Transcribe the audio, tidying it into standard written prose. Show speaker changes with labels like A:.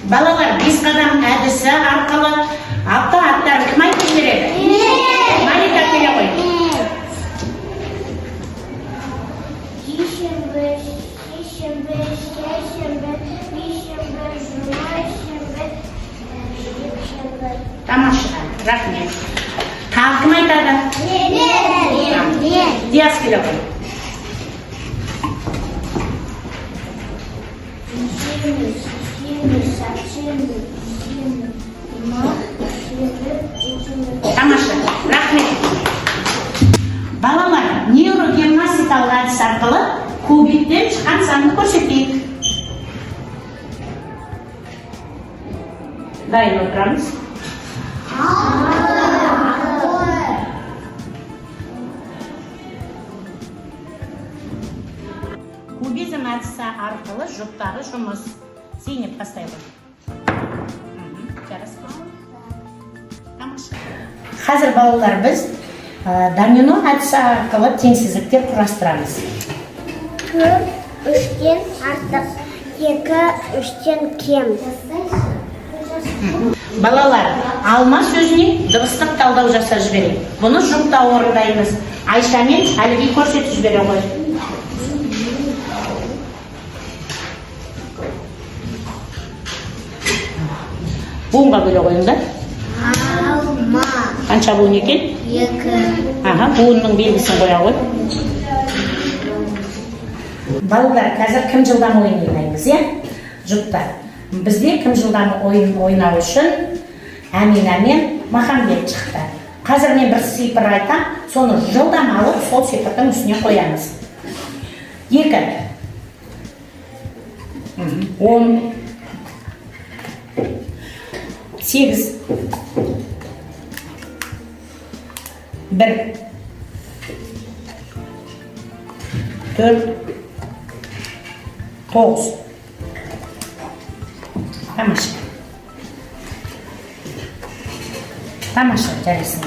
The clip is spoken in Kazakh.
A: Балалар 5 қадам әдісі арқылы аттарын кім айтып береді? Малика келе қой.
B: Дүйшембі, шешембі, шешембі, бейшембі, жұма, шембі, жексенбі.
A: Тамаша, рахмет. Тағы кім айтады? Диас келе қой.
B: Дүйшембі, шешембі, сәрсенбі, дүйшембі, жұма, шембі, жексенбі.
A: Тамаша, рахмет. Балалар, нейрогимнастикалық әдіс арқылы кубиктен шыққан санды көрсетейік. Дайын отырамыз. Кубизм әдісі арқылы жұптағы жұмыс. Зейнеп бастай ғой. Жарас қой. Тамаша. Қазір балалар біз домино әдісі арқылы теңсіздіктер құрастырамыз.
B: 3-тен артық, 2-3-тен кем.
A: Балалар, алма сөзіне дыбыстық талдау жасап жіберейік. Бұны жұпта орындаймыз. Айша мен Әліге көрсетіп жібере ғой. Буынға бөле қойыңдар.
B: Алма.
A: Қанша буын екен?
B: 2.
A: Буынның белгісін қоя ғой. Балалар, қазір кім жылдам ойнаймыз, жұпта. Бізде кім жылдам ойнау үшін Әмина мен Махамбет шықты. Қазір мен бір сипыр айтам, соны жылдам алып, сол сипырдың үстіне қоямыз. 2, 10, 8, 1, 4, 9. Тамаша. Тамаша, жарайсың.